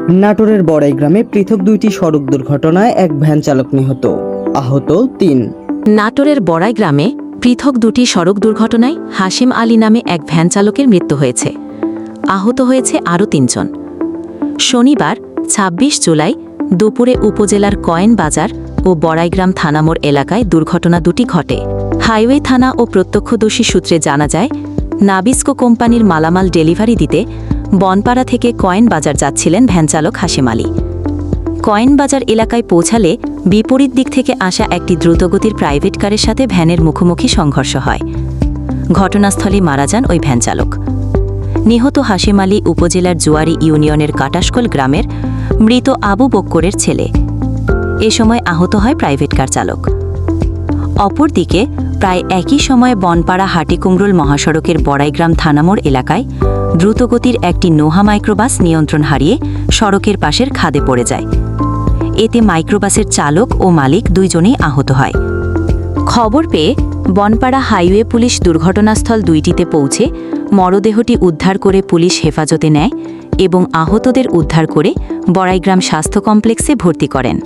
নাটোরের বড়াই গ্রামে পৃথক দুইটি সড়ক দুর্ঘটনায় এক ভ্যান চালক নিহত, আহত ৩। নাটোরের বড়াই গ্রামে পৃথক দুটি সড়ক দুর্ঘটনায় হাশিম আলী নামে এক ভ্যান চালকের মৃত্যু হয়েছে। আহত হয়েছে আরও ৩ জন। শনিবার ২৬ জুলাই দুপুরে উপজেলার কয়েন বাজার ও বড়াইগ্রাম থানামোড় এলাকায় দুর্ঘটনা দুটি ঘটে। হাইওয়ে থানা ও প্রত্যক্ষদর্শী সূত্রে জানা যায়, নাবিস্কো কোম্পানির মালামাল ডেলিভারি দিতে বনপাড়া থেকে কয়েন বাজার যাচ্ছিলেন ভ্যানচালক হাশিম আলী। কয়েন বাজার এলাকায় পৌঁছালে বিপরীত দিক থেকে আসা একটি দ্রুতগতির প্রাইভেট কারের সাথে ভ্যানের মুখোমুখি সংঘর্ষ হয়। ঘটনাস্থলে মারা যান ওই ভ্যানচালক। নিহত হাশিম আলী উপজেলার জুয়ারি ইউনিয়নের কাটাশকোল গ্রামের মৃত আবু বক্করের ছেলে। এ সময় আহত হয় প্রাইভেট কার চালক। অপরদিকে প্রায় একই সময়ে বনপাড়া হাটিকুমরুল মহাসড়কের বড়াইগ্রাম থানামোড় এলাকায় দ্রুতগতির একটি নোহা মাইক্রোবাস নিয়ন্ত্রণ হারিয়ে সড়কের পাশের খাদে পড়ে যায়। এতে মাইক্রোবাসের চালক ও মালিক দুইজনেই আহত হয়। খবর পেয়ে বনপাড়া হাইওয়ে পুলিশ দুর্ঘটনাস্থল দুইটিতে পৌঁছে মরদেহটি উদ্ধার করে পুলিশ হেফাজতে নেয় এবং আহতদের উদ্ধার করে বড়াইগ্রাম স্বাস্থ্য কমপ্লেক্সে ভর্তি করেন।